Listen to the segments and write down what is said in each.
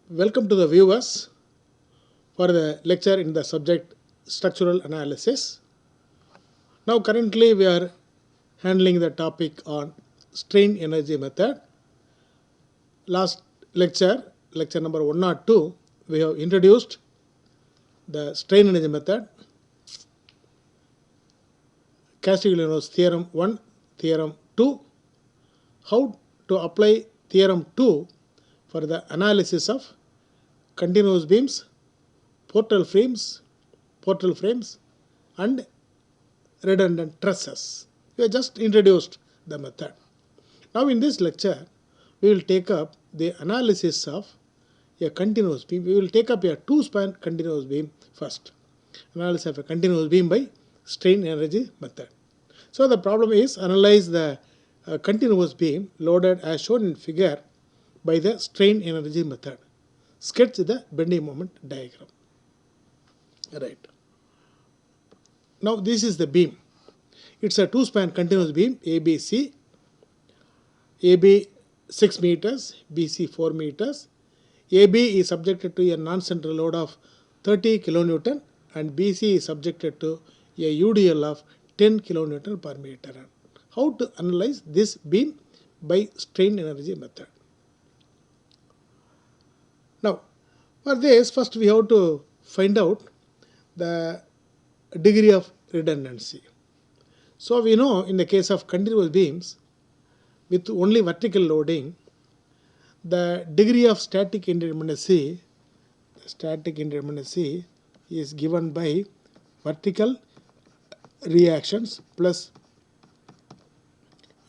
Welcome to the viewers for the lecture in the subject structural analysis. Now currently we are handling the topic on strain energy method. Last lecture number 102, we have introduced the strain energy method, Castigliano's theorem 1, theorem 2, how to apply theorem 2 for the analysis of continuous beams, portal frames, and redundant trusses. We have just introduced the method. Now in this lecture, we will take up the analysis of a continuous beam. We will take up a two-span continuous beam first. Analysis of a continuous beam by strain energy method. So the problem is analyze the continuous beam loaded as shown in figure by the strain energy method. Sketch the bending moment diagram. Right. Now this is the beam. It's a two-span continuous beam ABC. AB 6 meters, BC 4 meters. AB is subjected to a non-central load of 30 kilonewton and BC is subjected to a UDL of 10 kilonewton per meter. How to analyze this beam by strain energy method? Now, for this, first we have to find out the degree of redundancy. So we know in the case of continuous beams with only vertical loading, the degree of static indeterminacy is given by vertical reactions plus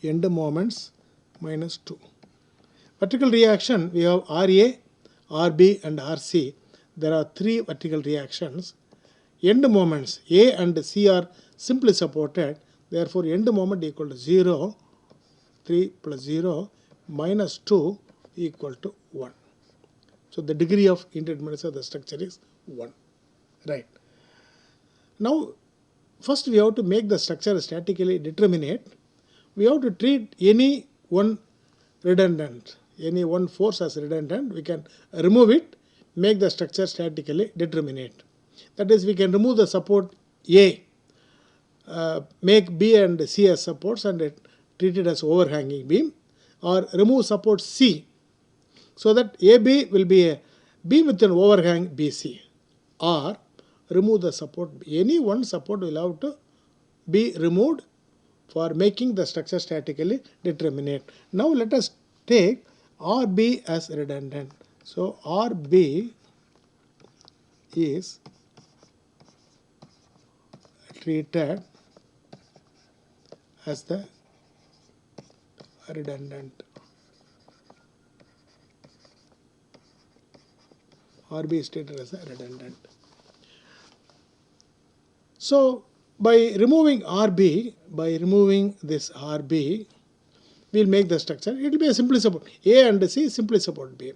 end moments minus 2. Vertical reaction, we have RA, RB and RC. There are three vertical reactions. End moments A and C are simply supported. Therefore, end moment equal to 0. 3 plus 0 minus 2 equal to 1. So the degree of indeterminacy of the structure is 1. Right. Now, first we have to make the structure statically determinate. We have to treat any one redundant, any one force as redundant. We can remove it, make the structure statically determinate. That is, we can remove the support A, make B and C as supports and treat it as overhanging beam, or remove support C so that AB will be a beam with an overhang BC, or remove the support. Any one support will have to be removed for making the structure statically determinate. Now let us take RB as redundant. So RB is treated as the redundant. RB is treated as a redundant. So by removing RB, we will make the structure. It will be a simply support. A and C simply support beam.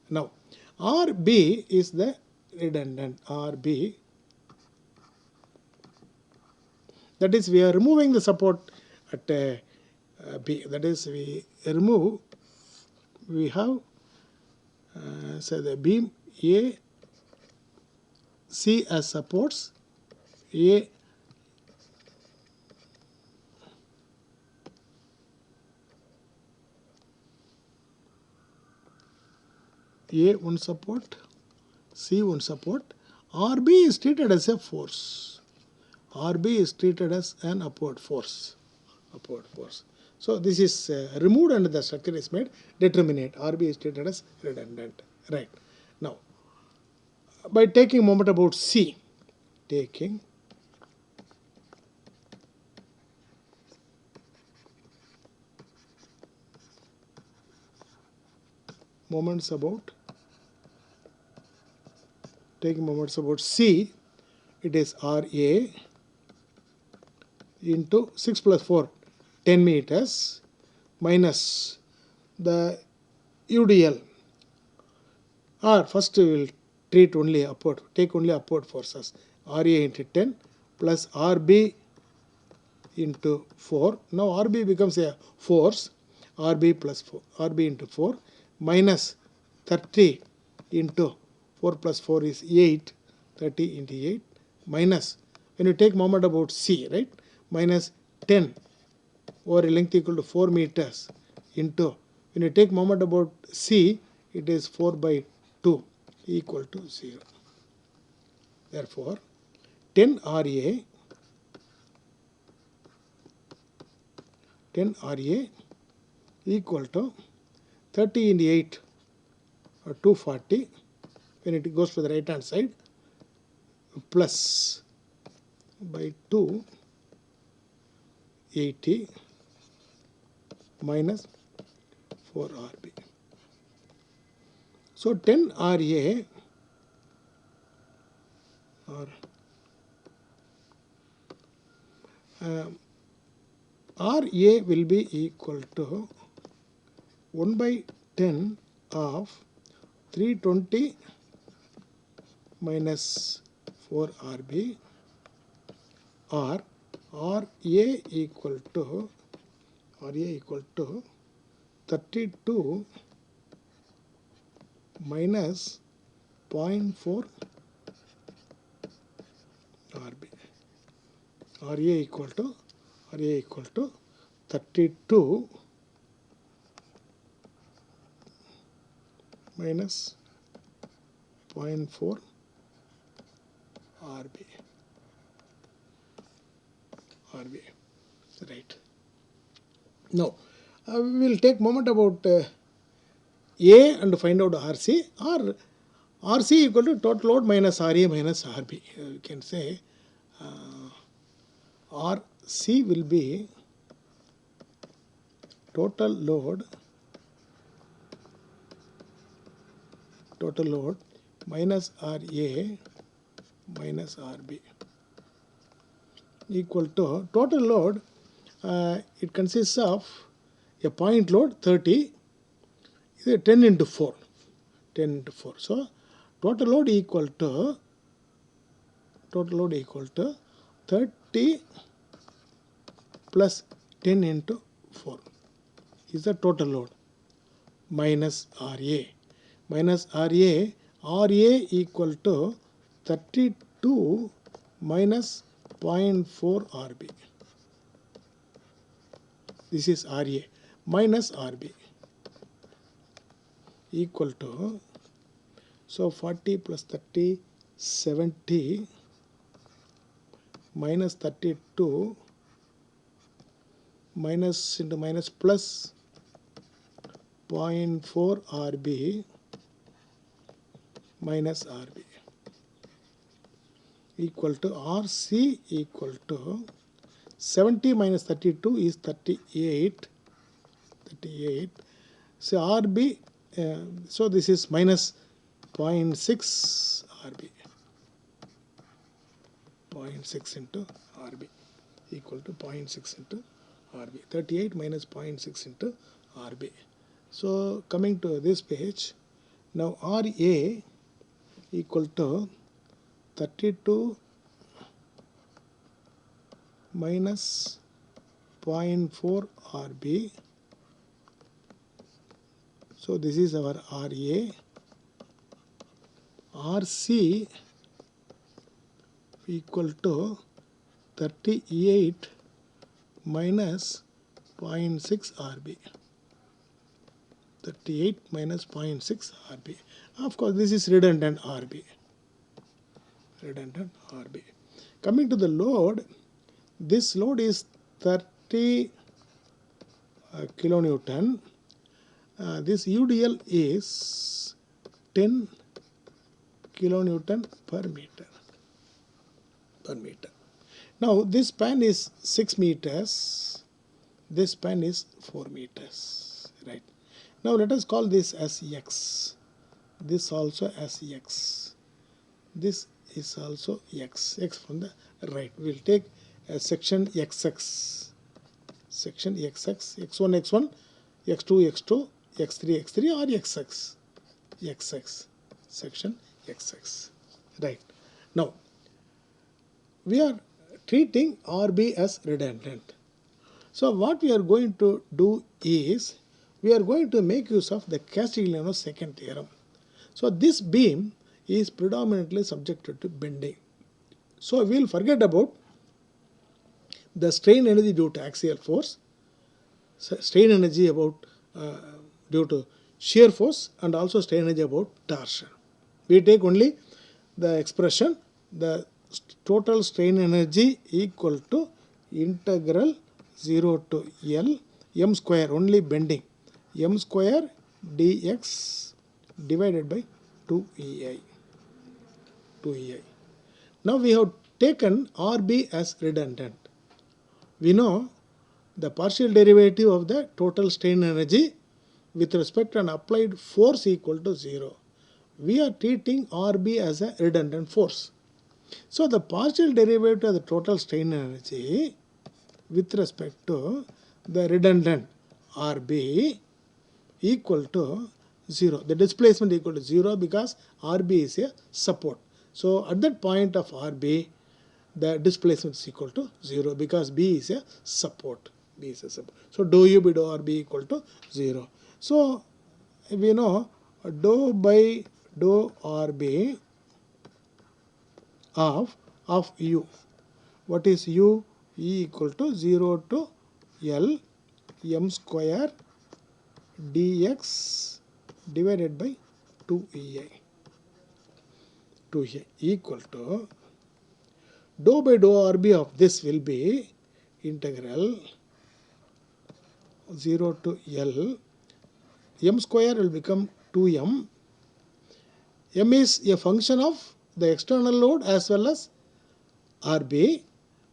Now RB is the redundant. RB, that is, we are removing the support at B. That is, we have say the beam A, C as supports, A one support, C one support. RB is treated as a force. RB is treated as an upward force. So this is removed and the structure is made determinate. RB is treated as redundant. Right. Now, by taking moment about C, taking moments about C, it is RA into 6 plus 4, 10 meters, minus the UDL. Or first we will treat only upward, take only upward forces. RA into 10 plus RB into 4. Now RB becomes a force. RB plus 4, RB into 4 minus 30 into 4 plus 4 is 8, 30 into 8 minus, when you take moment about C, right, minus 10 over a length equal to 4 meters into, when you take moment about C, it is 4 by 2 equal to 0. Therefore, 10 RA equal to 30 into 8 or 240 when it goes to the right hand side plus by 280 minus 4 RB. So 10 RA or RA will be equal to 1 by 10 of 320 minus 4 RB, or RA equal to 32 minus 0.4 RB. RA equal to 32 minus 0.4 RB. Right. Now, we will take moment about A and find out RC, or RC equal to total load minus RA minus RB. You can say RC will be total load minus RA minus RB equal to total load. It consists of a point load 30, 10 into 4. So total load equal to 30 plus 10 into 4 is the total load minus RA. RA equal to 32 minus 0.4 RB. This is RA minus RB equal to, so 40 plus 30, 70 minus 32 minus into minus plus 0.4 RB minus RB equal to RC equal to 70 minus 32 is 38. So RB, so this is minus 0.6 RB. 0.6 into RB equal to 0.6 into RB. 38 minus 0.6 into RB. So coming to this page, now RA equal to 32 minus 0.4 RB. So this is our RA. RC equal to 38 minus 0.6 RB. 38 minus 0.6 RB. Of course, this is redundant RB. Coming to the load, this load is 30 kilonewton. This UDL is 10 kilonewton per meter. Now this span is 6 meters. This span is 4 meters. Right. Now let us call this as X. This also as X. This is also X. X from the right. We will take a section XX. Section XX. X1, X1, X2, X2, X3, X3 or XX. XX. Section XX. Right. Now, we are treating RB as redundant. So what we are going to do is, we are going to make use of the Castigliano's second theorem. So this beam is predominantly subjected to bending. So we will forget about the strain energy due to axial force, strain energy about due to shear force, and also strain energy about torsion. We take only the expression, the total strain energy equal to integral 0 to L m square, only bending, m square dx divided by 2EI. Now we have taken RB as redundant. We know the partial derivative of the total strain energy with respect to an applied force equal to 0. We are treating RB as a redundant force. So the partial derivative of the total strain energy with respect to the redundant RB equal to 0. The displacement equal to 0 because RB is a support. So at that point of RB, the displacement is equal to 0 because B is a support. So dou U by dou RB equal to 0. So we know dou by dou RB of U. What is U? E equal to 0 to L m square dx divided by 2EI. 2EI equal to dou by dou RB of this will be integral 0 to L. M square will become 2m. M is a function of the external load as well as RB.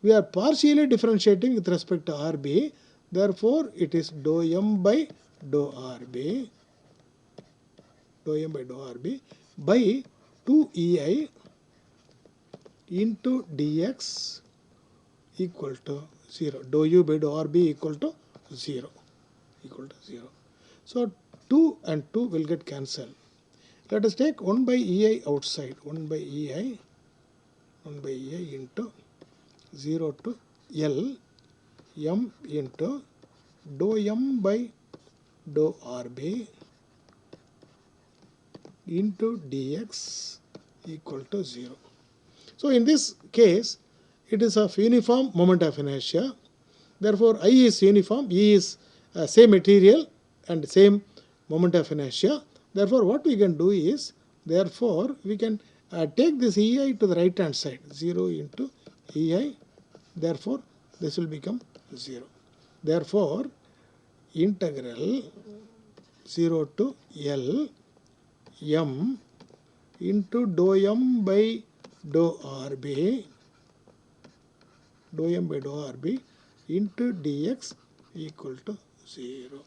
We are partially differentiating with respect to RB. Therefore, it is dou m by dou RB, by 2EI into dx equal to 0. Dou U by dou RB equal to 0. So 2 and 2 will get cancelled. Let us take 1 by EI outside. 1 by EI into 0 to L m into dou m by dou RB into dx equal to 0. So in this case, it is of uniform moment of inertia. Therefore, I is uniform, E is same material and same moment of inertia. Therefore, what we can do is, therefore, we can take this EI to the right hand side, 0 into EI. Therefore, this will become 0. Therefore, integral 0 to L m into dou m by dou RB into dx equal to 0.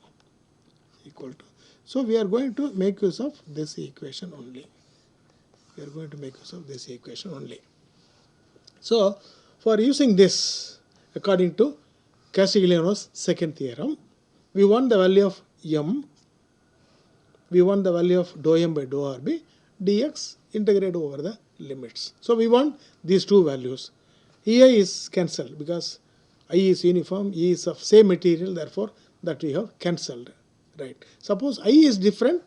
So we are going to make use of this equation only. So for using this, according to Castigliano's second theorem, we want the value of m, we want the value of dou m by dou RB, dx integrate over the limits. So we want these two values. EI is cancelled because I is uniform, E is of same material, therefore that we have cancelled. Right. Suppose I is different,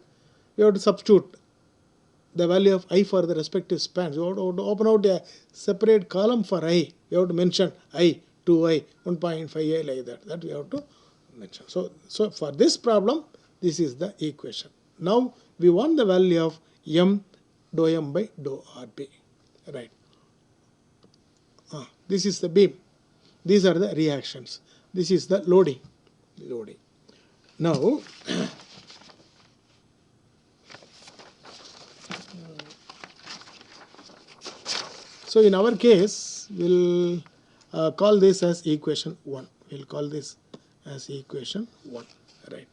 we have to substitute the value of I for the respective spans. We have to open out a separate column for I. We have to mention I, 2I, 1.5I like that. That we have to mention. So for this problem, this is the equation. Now we want the value of m dou m by dou RB. Right. This is the beam. These are the reactions. This is the loading. Now, so in our case, we'll call this as equation 1. Right.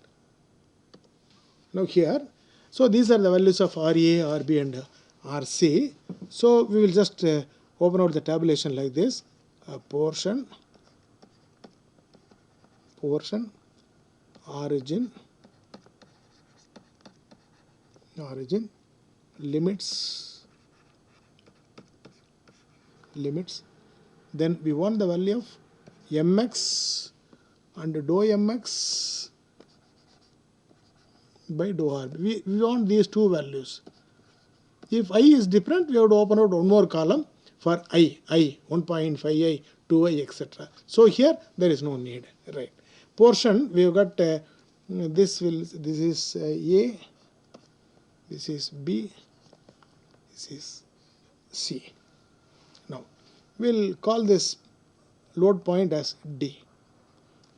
Now here, so these are the values of RA, RB and RC. So we will just open out the tabulation like this. Portion, origin, limits. Then we want the value of mx and dou mx by dou RB. We want these two values. If I is different, we have to open out one more column for I 1.5i, 2i, etc. So here there is no need, right? Portion we have got this is A, this is B, this is C. Now we'll call this load point as D.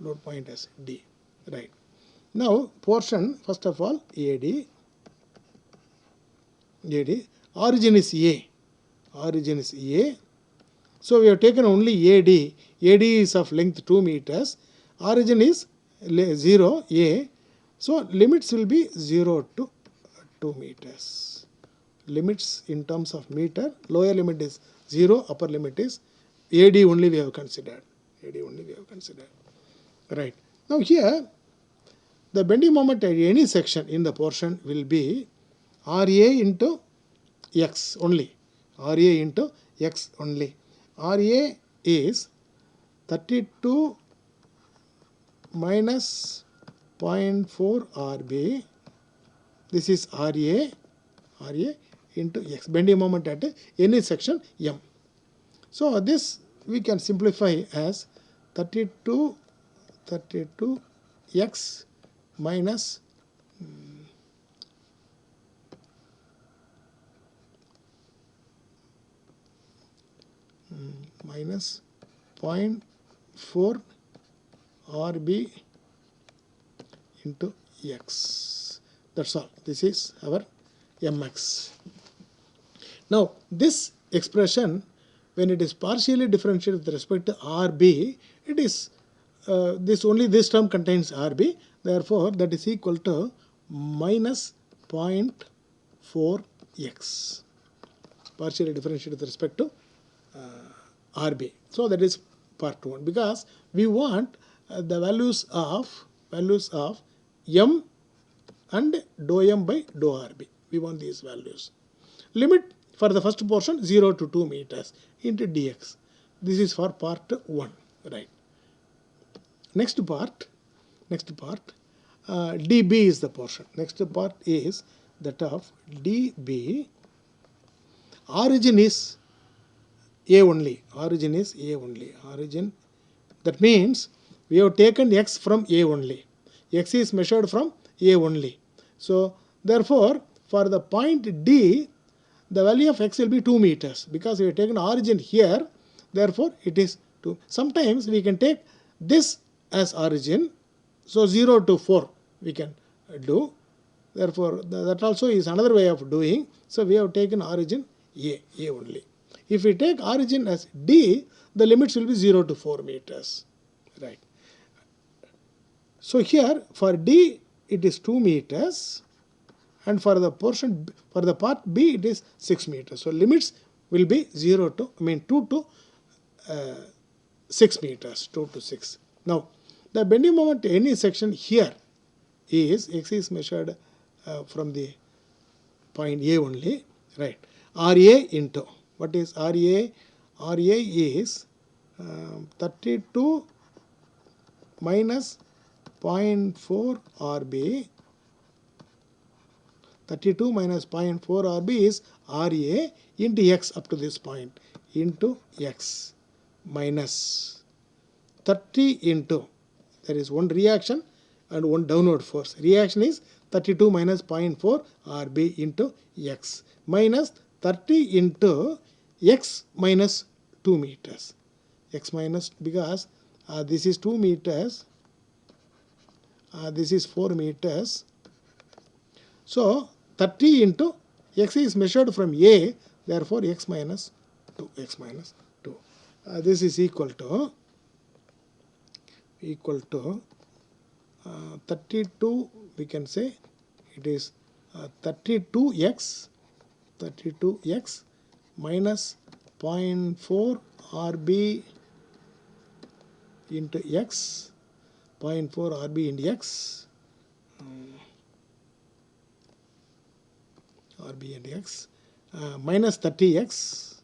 Load point as D, right? Now portion, first of all, AD, origin is A. Origin is A. So we have taken only AD. AD is of length 2 meters. Origin is 0, A. So limits will be 0 to 2 meters. Limits in terms of meter, lower limit is 0, upper limit is AD only we have considered. AD only we have considered. Right. Now here, the bending moment at any section in the portion will be RA into X only. RA into X only. RA is 32 minus 0.4 RB. This is RA into X, bending moment at any section M. So this we can simplify as 32 X minus minus 0.4 RB into X. That's all. This is our Mx. Now this expression, when it is partially differentiated with respect to RB, it is this term contains RB, therefore that is equal to minus 0.4x, partially differentiated with respect to RB. So that is part 1, because we want the values of M and dou M by dou RB. We want these values. Limit for the first portion 0 to 2 meters into dx. This is for part 1, right? Next part, dB is the portion. Next part is that of dB. Origin is A only. Origin is A only. Origin. That means we have taken X from A only. X is measured from A only. So therefore, for the point D, the value of X will be 2 meters, because we have taken origin here. Therefore, it is 2. Sometimes we can take this as origin. So 0 to 4 we can do. Therefore, that also is another way of doing. So we have taken origin A only. If we take origin as D, the limits will be 0 to 4 meters. Right. So here for D it is 2 meters, and for the portion, for the part B, it is 6 meters. So limits will be 2 to 6 meters, 2 to 6. Now the bending moment any section here is X is measured from the point A only, right? RA into, what is RA? RA is 32 minus 0.4 RB. 32 minus 0.4 RB is RA into X up to this point, into X minus 30 into, there is one reaction and one downward force. Reaction is 32 minus 0.4 RB into X minus 30 into X minus 2 meters. X minus, because this is 2 meters, this is 4 meters. So 30 into X is measured from A, therefore X minus 2. This is equal to 32, we can say it is 32x minus 0.4 RB into X, 0.4 RB into X, RB into X, minus 30x,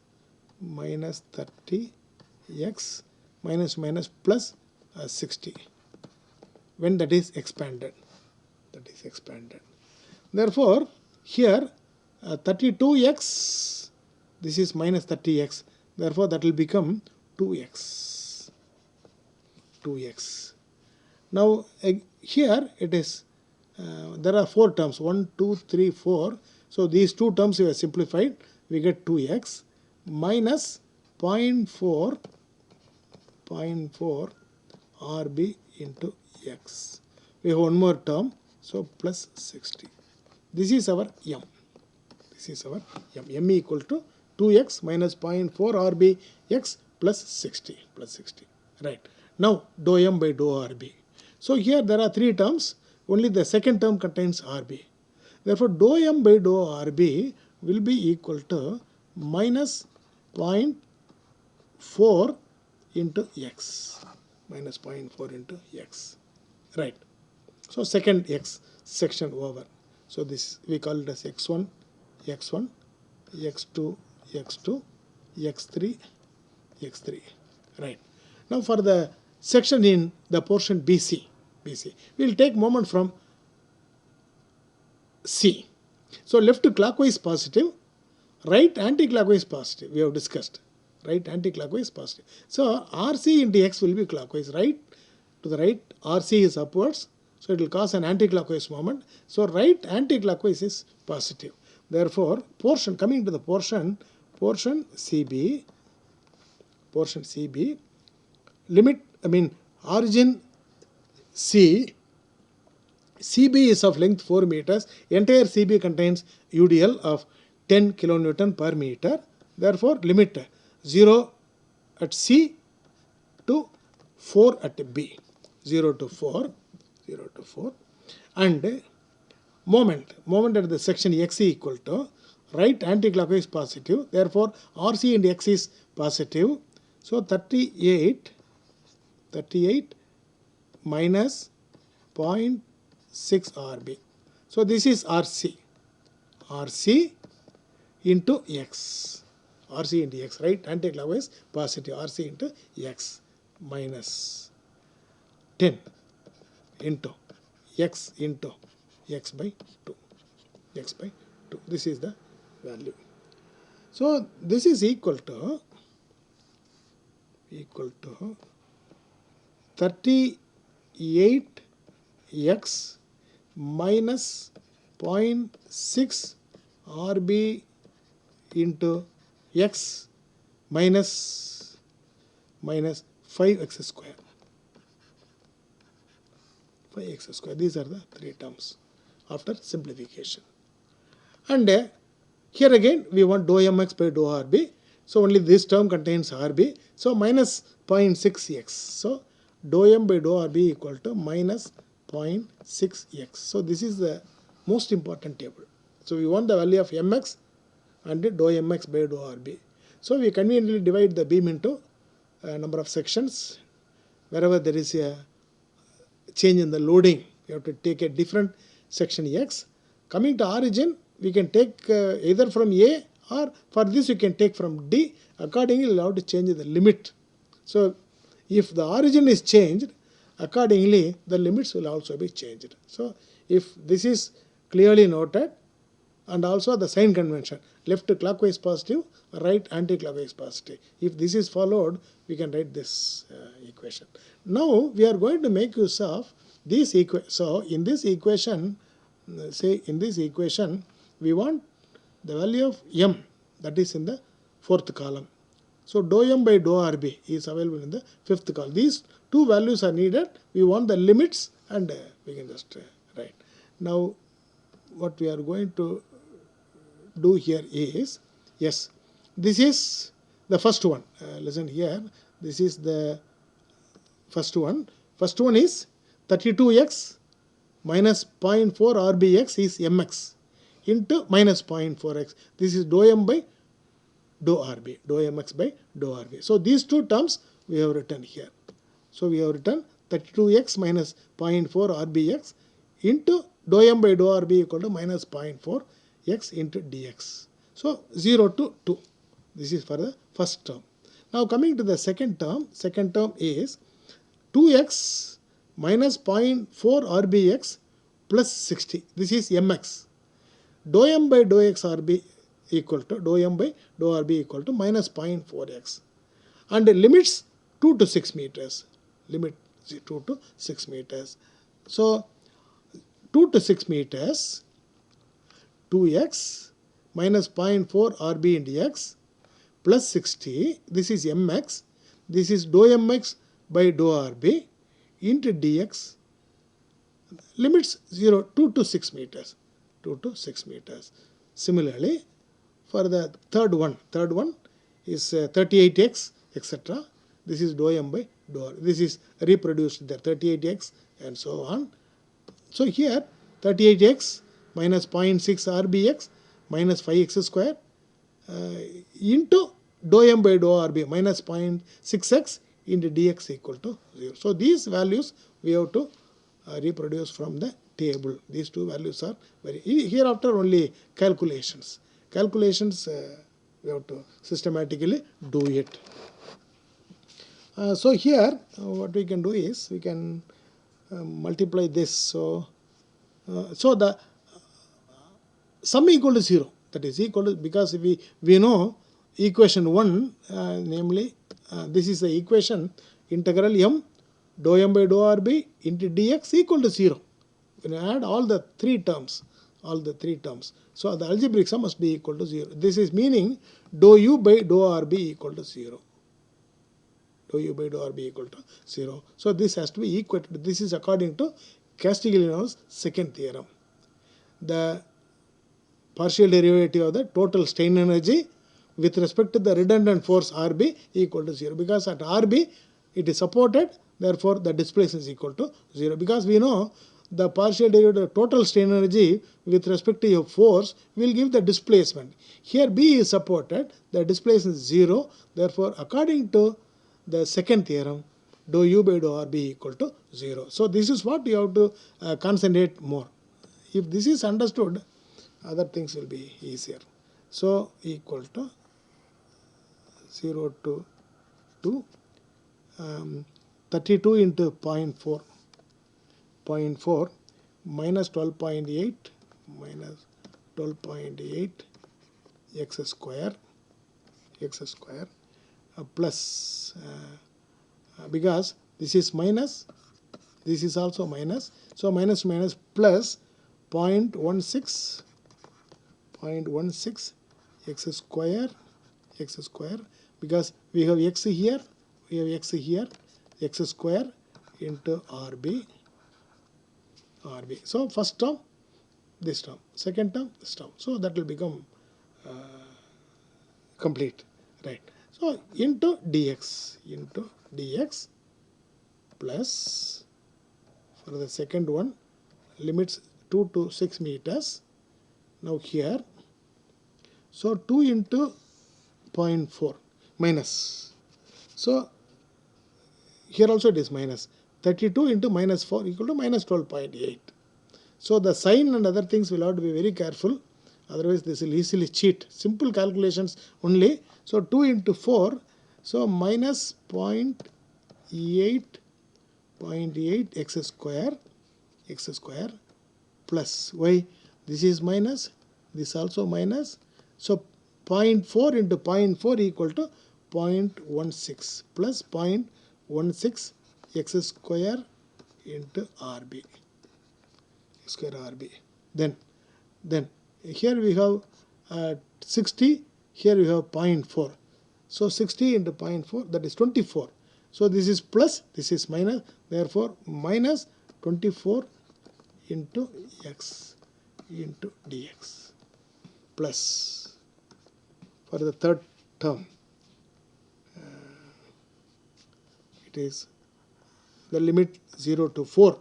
minus plus 60, when that is expanded. Therefore, here 32x, this is minus 30x, therefore that will become 2x. Now here it is, there are 4 terms, 1, 2, 3, 4. So these 2 terms we have simplified, we get 2x minus 0.4 RB into x. We have one more term, so plus 60. This is our m. This is our m. M equal to 2x minus 0.4 RB x plus 60. Right. Now dou m by dou RB. So here there are 3 terms. Only the second term contains RB. Therefore dou m by dou RB will be equal to minus 0.4 into x. Minus 0.4 into x. Right. So second x section over. So this we call it as x1, x1, x2, x2, x3, x3. Right. Now for the section in the portion BC, we will take moment from C. So left clockwise positive, right anti-clockwise positive. We have discussed. Right anti-clockwise positive. So RC into x will be clockwise. Right to the right, RC is upwards. So it will cause an anti-clockwise moment. So right anti-clockwise is positive. Therefore, portion, coming to the portion CB, limit, origin C, CB is of length 4 meters. Entire CB contains UDL of 10 kilonewton per meter. Therefore, limit 0 at C to 4 at B. 0 to 4. And moment at the section x equal to right anti-clockwise positive. Therefore, RC and x is positive. So 38 minus 0.6 RB. So this is RC into x. RC into x, right? Anti-clockwise positive. RC into x minus 10 into x by 2. This is the value. So this is equal to 38x minus 0.6 RB into x minus 5x square. 5x square. These are the 3 terms after simplification. And here again we want dou mx by dou RB. So only this term contains RB. So minus 0.6x. So dou m by dou RB equal to minus 0.6x. So this is the most important table. So we want the value of mx and dou mx by dou RB. So we conveniently divide the beam into a number of sections. Wherever there is a change in the loading, you have to take a different section x. Coming to origin, we can take either from A, or for this you can take from D. Accordingly, you will have to change the limit. So if the origin is changed, accordingly the limits will also be changed. So if this is clearly noted, and also the sign convention, left clockwise positive, right anti-clockwise positive. If this is followed, we can write this equation. Now we are going to make use of this equation. So in this equation, we want the value of m, that is in the 4th column. So dou m by dou RB is available in the 5th column. These 2 values are needed. We want the limits, and we can just write. Now what we are going to do here is, yes, this is the first one. Listen here, this is the first one. First one is 32x minus 0.4 RBx is mx into minus 0.4x. This is dou m by dou RB, dou mx by dou RB. So these 2 terms we have written here. So we have written 32x minus 0.4 RBx into dou m by dou RB equal to minus 0.4 x into dx. So 0 to 2. This is for the first term. Now coming to the second term is 2x minus 0.4 RBx plus 60. This is mx. dou m by dou x RB equal to dou m by dou RB equal to minus 0.4x, and limits 2 to 6 meters, limit 2 to 6 meters. So 2 to 6 meters, 2x minus 0.4 RB into x plus 60, this is mx, this is dou mx by dou RB into dx, limits 2 to 6 meters, 2 to 6 meters. Similarly, for the third one is 38x, etc. This is dou m by dou r. This is reproduced there, 38x and so on. So here 38x minus 0.6 rbx minus 5x square into dou m by dou rb minus 0.6x into dx equal to 0. So these values we have to reproduce from the table. These two values are very, hereafter only calculations. Calculations we have to systematically do it. So here what we can do is we can multiply this. So the sum equal to 0, that is equal to, because we know equation 1, namely this is the equation integral m dou m by dou rb into dx equal to 0. When you add all the three terms, so the algebraic sum must be equal to 0. This is meaning dou u by dou rb equal to 0. Dou u by dou rb equal to 0. So this has to be equated. This is according to Castiglione's second theorem. The partial derivative of the total strain energy with respect to the redundant force Rb equal to 0. Because at Rb it is supported, therefore the displacement is equal to 0. Because we know the partial derivative of total strain energy with respect to your force will give the displacement. Here B is supported, the displacement is 0. Therefore, according to the second theorem, dou u by dou rb equal to 0. So this is what you have to concentrate more. If this is understood, other things will be easier. So equal to 0 to 2, 32 into 0.4, minus 12.8 minus 12.8 x square plus, because this is minus, this is also minus, so minus plus 0.16 x square, because we have x here, x square into rb. So first term, this term, second term, this term. So that will become complete, right? So into dx plus, for the second one, limits 2 to 6 meters. Now here, so 2 into 0.4 minus. So here also it is minus. 32 into minus 4 equal to minus 12.8. So the sign and other things will have to be very careful. Otherwise this will easily cheat. Simple calculations only. So 2 into 4. So minus 0.8 x square plus y. This is minus. This also minus. So 0.4 into 0.4 equal to 0.16 plus 0.16 x square into rb, Then here we have 60, here we have 0.4. So 60 into 0.4, that is 24. So this is plus, this is minus, therefore minus 24 into x into dx plus, for the third term, it is the limit 0 to 4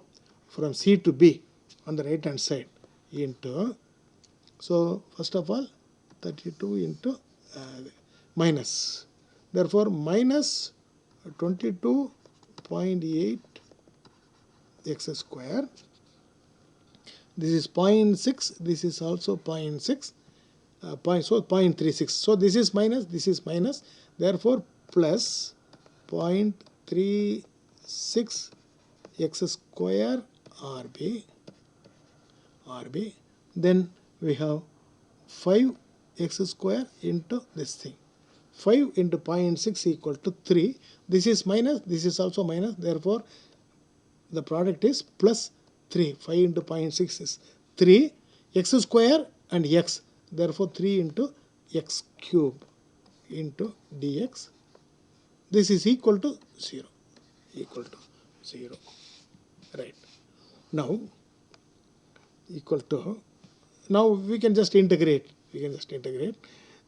from C to B on the right hand side into, so first of all 32 into minus, therefore minus 22.8 x square. This is 0.6, this is also 0.6, so 0.36. So this is minus, therefore plus 0.36 x square rb. Then we have 5x square into this thing. 5 into 0.6 equal to 3. This is minus, this is also minus, therefore the product is plus 3. 5 into 0.6 is 3. X square and x, therefore 3 into x cube into dx. This is equal to 0. Equal to 0. Right. Now, equal to, now we can just integrate.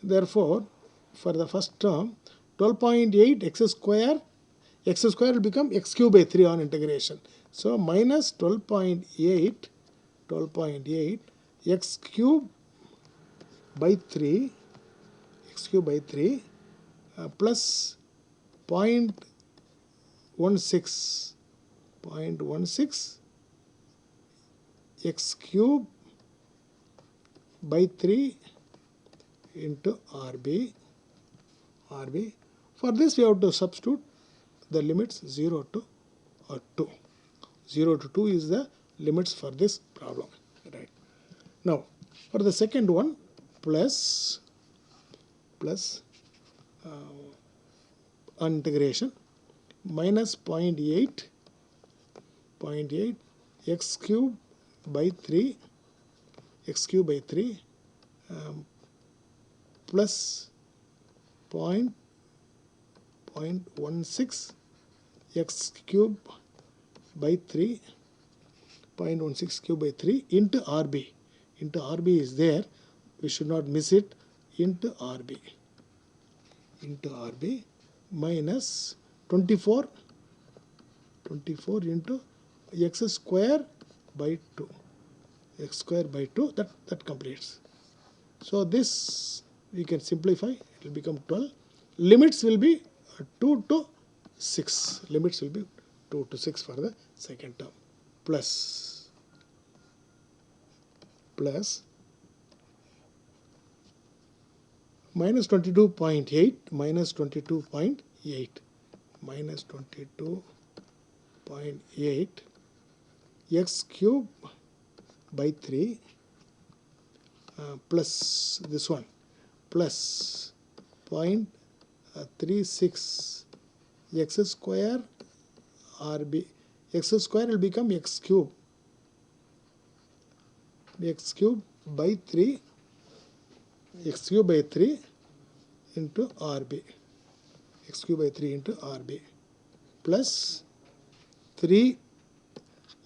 Therefore, for the first term, 12.8 x square will become x cube by 3 on integration. So minus 12.8 x cube by 3 plus 0.16 x cube by 3 into RB. For this we have to substitute the limits 0 to 2. 0 to 2 is the limits for this problem. Right. Now for the second one, plus on integration minus 0.8 x cube by 3 plus 0.16 x cube by 3 into RB. RB is there, we should not miss it, into RB minus 24 into x square by 2. That completes. So this we can simplify, it will become 12. Limits will be 2 to 6. Limits will be 2 to 6 for the second term. Plus minus 22.8 x cube by 3 plus this one plus 0.36 x square RB. X square will become x cube by 3 into RB. Plus 3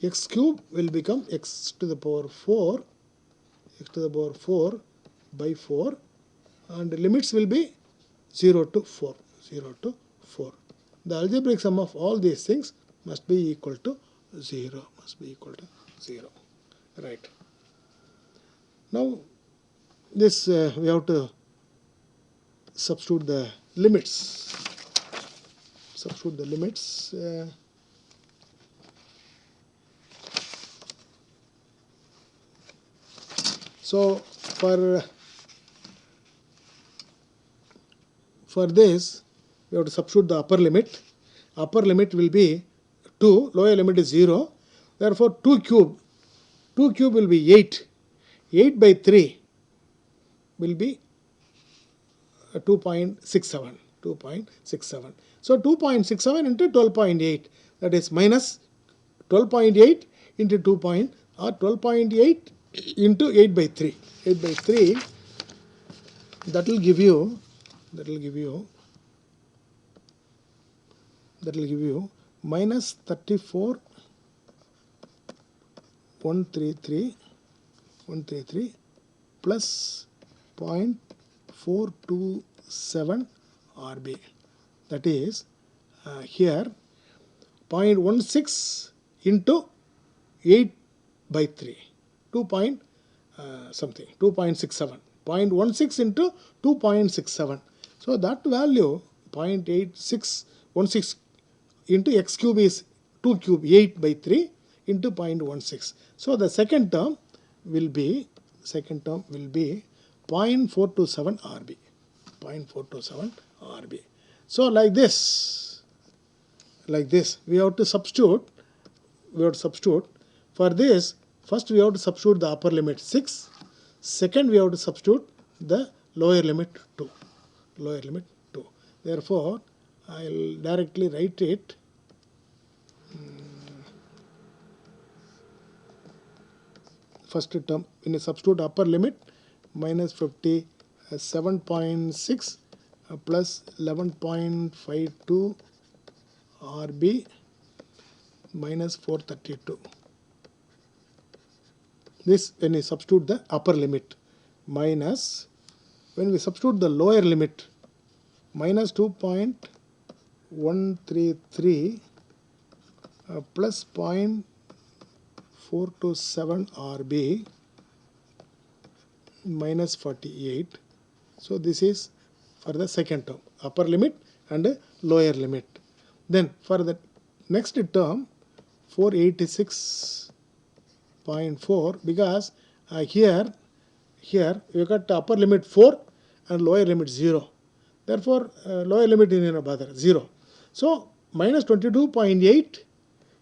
x cube will become x to the power 4 by 4, and the limits will be 0 to 4. The algebraic sum of all these things must be equal to 0. Right. Now this we have to substitute the limits. So for this we have to substitute the upper limit. Upper limit will be 2, lower limit is 0. Therefore 2 cube will be 8. 8 by 3 will be 2.67. So 2.67 into 12.8, that is minus 12.8 into 12.8 into 8 by 3. That will give you minus 34,133 plus 0.427 RB. That is here 0.16 into 8 by 3. 2.67. 0.16 into 2.67. So that value 0.8616 into x cube is 2 cube, 8 by 3 into 0.16. So the second term will be 0.427 RB. 0.427 RB. So like this we have to substitute. For this, first we have to substitute the upper limit 6. Second, we have to substitute the lower limit 2. Lower limit 2. Therefore, I will directly write it. First term, in a substitute upper limit, minus 57.6 plus 11.52 RB minus 432. This when we substitute the upper limit, minus when we substitute the lower limit, minus 2.133 plus 0.427 RB minus 48. So this is for the second term, upper limit and lower limit. Then for the next term, 486.4, because here you got upper limit 4 and lower limit 0. Therefore, lower limit is bother 0. So minus 22.8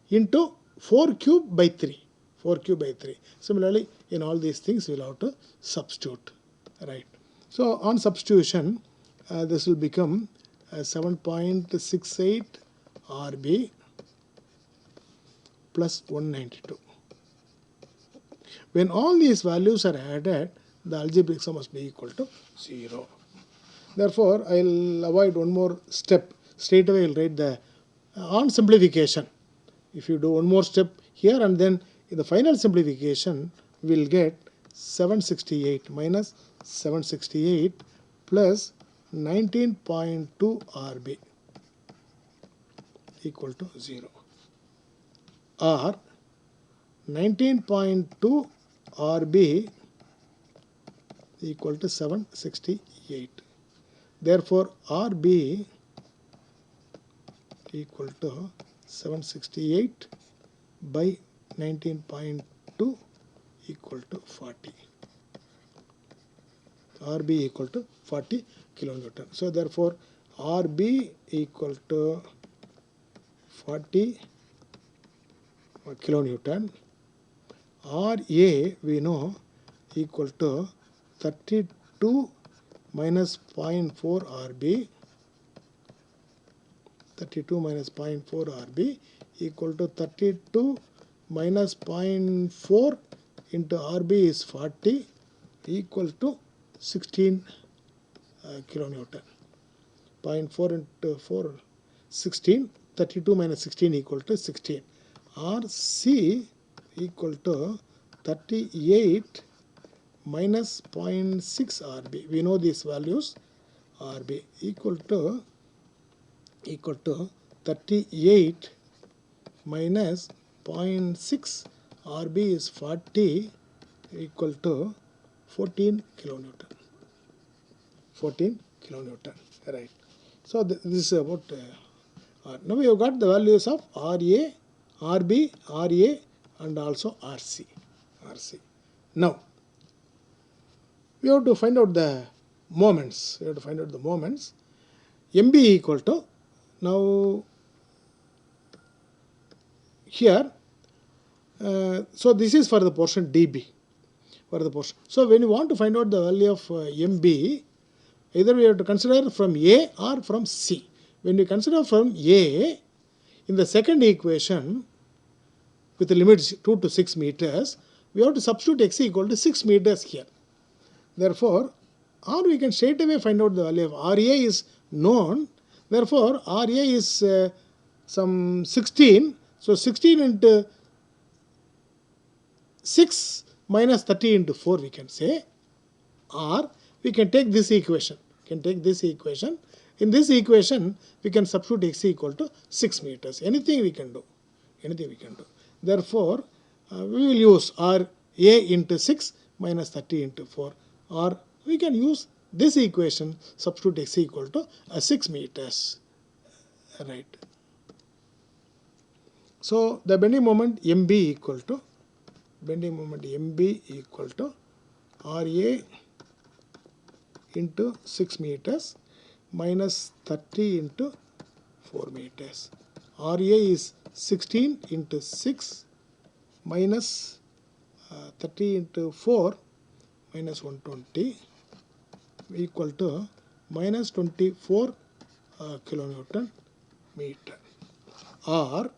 into 4 cube by 3. 4 cube by 3. Similarly, in all these things, we will have to substitute. Right. So on substitution, this will become 7.68 RB plus 192. When all these values are added, the algebraic sum must be equal to 0. Therefore, I will avoid one more step. Straight away I will write the on simplification. If you do one more step here and then in the final simplification, we will get 768 minus 768 plus 19.2 RB equal to 0. Or 19.2 RB equal to 768. Therefore, RB equal to 768 by 19.2 equal to 40. RB equal to 40 kilonewton. So therefore, RB equal to 40 kilonewton. RA we know equal to 32 minus 0.4 RB. 32 minus 0.4 RB equal to 32 minus 0.4 into RB is 40 equal to 16 kilonewton. 0.4 into 4, 16. 32 minus 16 equal to 16. RC equal to 38 minus 0.6 RB. We know these values. RB equal to 38 minus 0.6 RB is 40 equal to 14 kilonewton. 14 kilonewton. Right. So this is about now we have got the values of RA, RB, RA and also RC. Now we have to find out the moments. MB equal to, now here, so this is for the portion DB. So when you want to find out the value of MB, either we have to consider from A or from C. When we consider from A, in the second equation, with the limits 2 to 6 meters, we have to substitute x equal to 6 meters here. Therefore, or we can straight away find out the value of RA is known. Therefore, RA is some 16. So 16 into 6 minus 30 into 4 we can say. Or we can take this equation. In this equation, we can substitute x equal to 6 meters. Anything we can do. Therefore, we will use RA into 6 minus 30 into 4. Or we can use this equation, substitute x equal to 6 meters. Right. So the bending moment MB equal to RA into 6 meters minus 30 into 4 meters. RA is 16 into 6 minus 30 into 4 minus 120 equal to minus 24 kilonewton meter. Or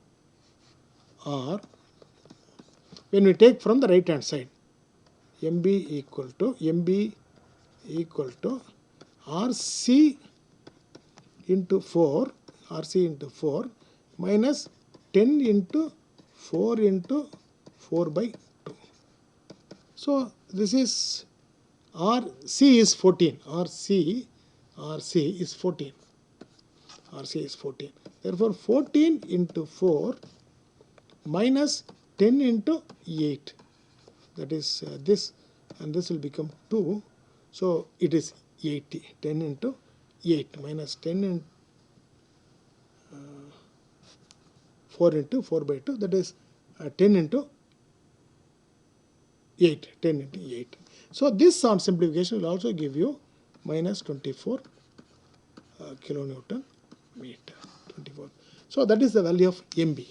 when we take from the right hand side, MB equal to RC into 4 minus 10 into 4 into 4 by 2. So this is RC is 14. RC is 14. RC is 14. Therefore 14 into 4 minus 10 into 8. That is this, and this will become 2. So it is 80. 10 into 8 minus 10 and 4 into 4 by 2. That is 10 into 8. 10 into 8. So this on simplification will also give you minus 24 kilonewton meter. 24. So that is the value of MB.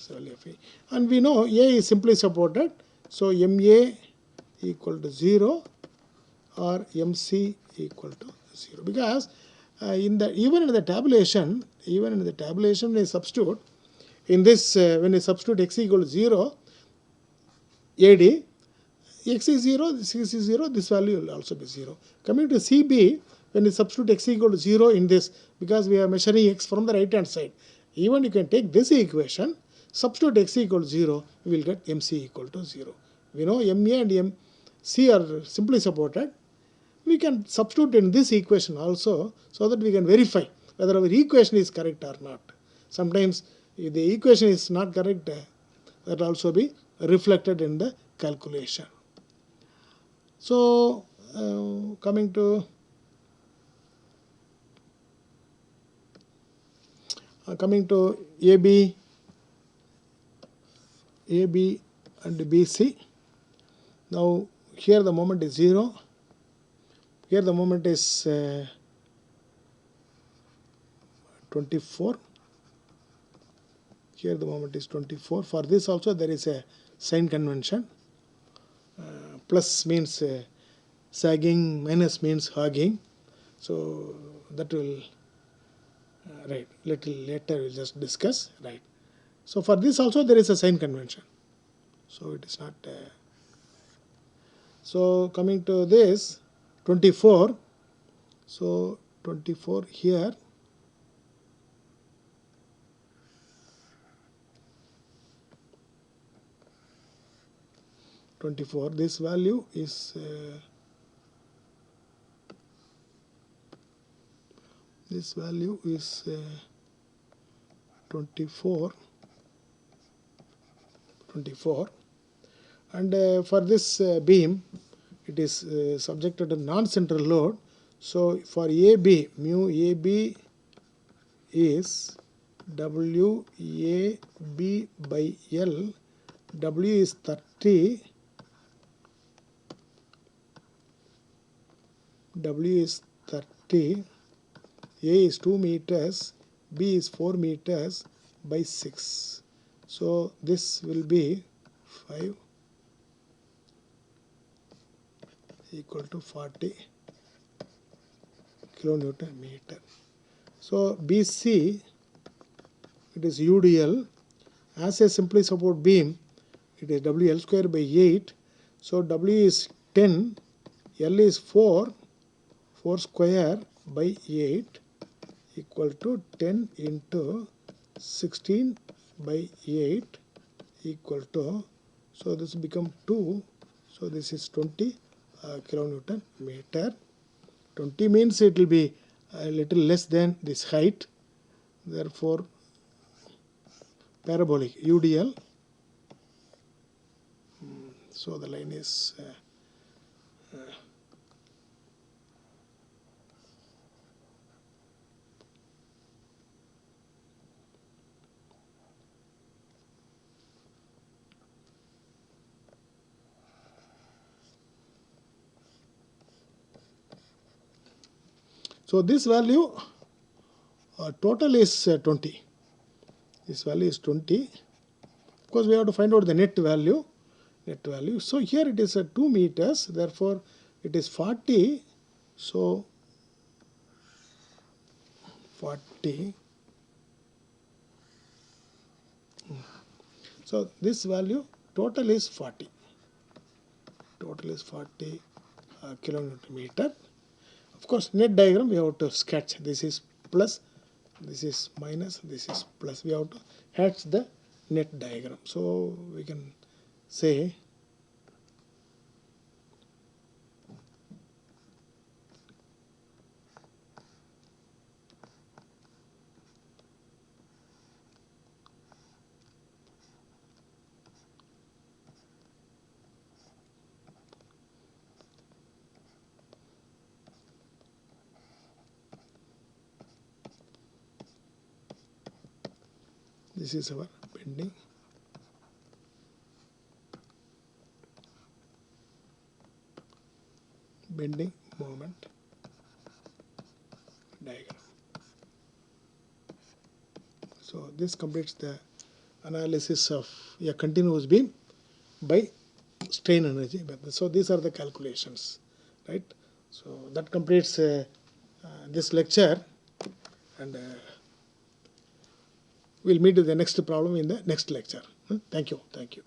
Value of A. And we know A is simply supported. So MA equal to 0 or MC equal to 0. Because even in the tabulation, when you substitute in this, when you substitute x equal to 0, AD, x is 0, this is 0, this value will also be 0. Coming to CB, when you substitute x equal to 0 in this, because we are measuring x from the right hand side, even you can take this equation, substitute x equal to 0, we will get MC equal to 0. We know MA and MC are simply supported. We can substitute in this equation also, so that we can verify whether our equation is correct or not. Sometimes if the equation is not correct, that also be reflected in the calculation. So coming to AB and BC. Now here the moment is 0. Here the moment is 24. Here the moment is 24. For this also there is a sign convention. Plus means sagging, minus means hogging. So that will right, little later we'll just discuss. Right. So for this also there is a sign convention. So it is not. So coming to this 24. So 24 here. This value is 24, and for this beam it is subjected to non-central load. So for AB, mu AB is WAB by L. W is 30. W is 30. A is 2 meters. B is 4 meters by 6. So this will be 5 equal to 40 kilonewton meter. So BC, it is UDL. As a simply support beam, it is WL square by 8. So W is 10, L is 4 square by 8 equal to 10 into 16 by 8 equal to, so this become 2. So this is 20 kilonewton meter. 20 means it will be a little less than this height. Therefore, parabolic UDL. So the line is so this value total is 20. This value is 20. Of course, we have to find out the net value. So here it is 2 meters. Therefore, it is 40, so 40. So this value total is 40. Total is 40 kilonewton meter. Of course, net diagram we have to sketch. This is plus, this is minus, this is plus. We have to hatch the net diagram. So we can say this is our bending moment diagram. So this completes the analysis of a continuous beam by strain energy method. So these are the calculations, right? So that completes this lecture, and we'll meet with the next problem in the next lecture. Thank you. Thank you.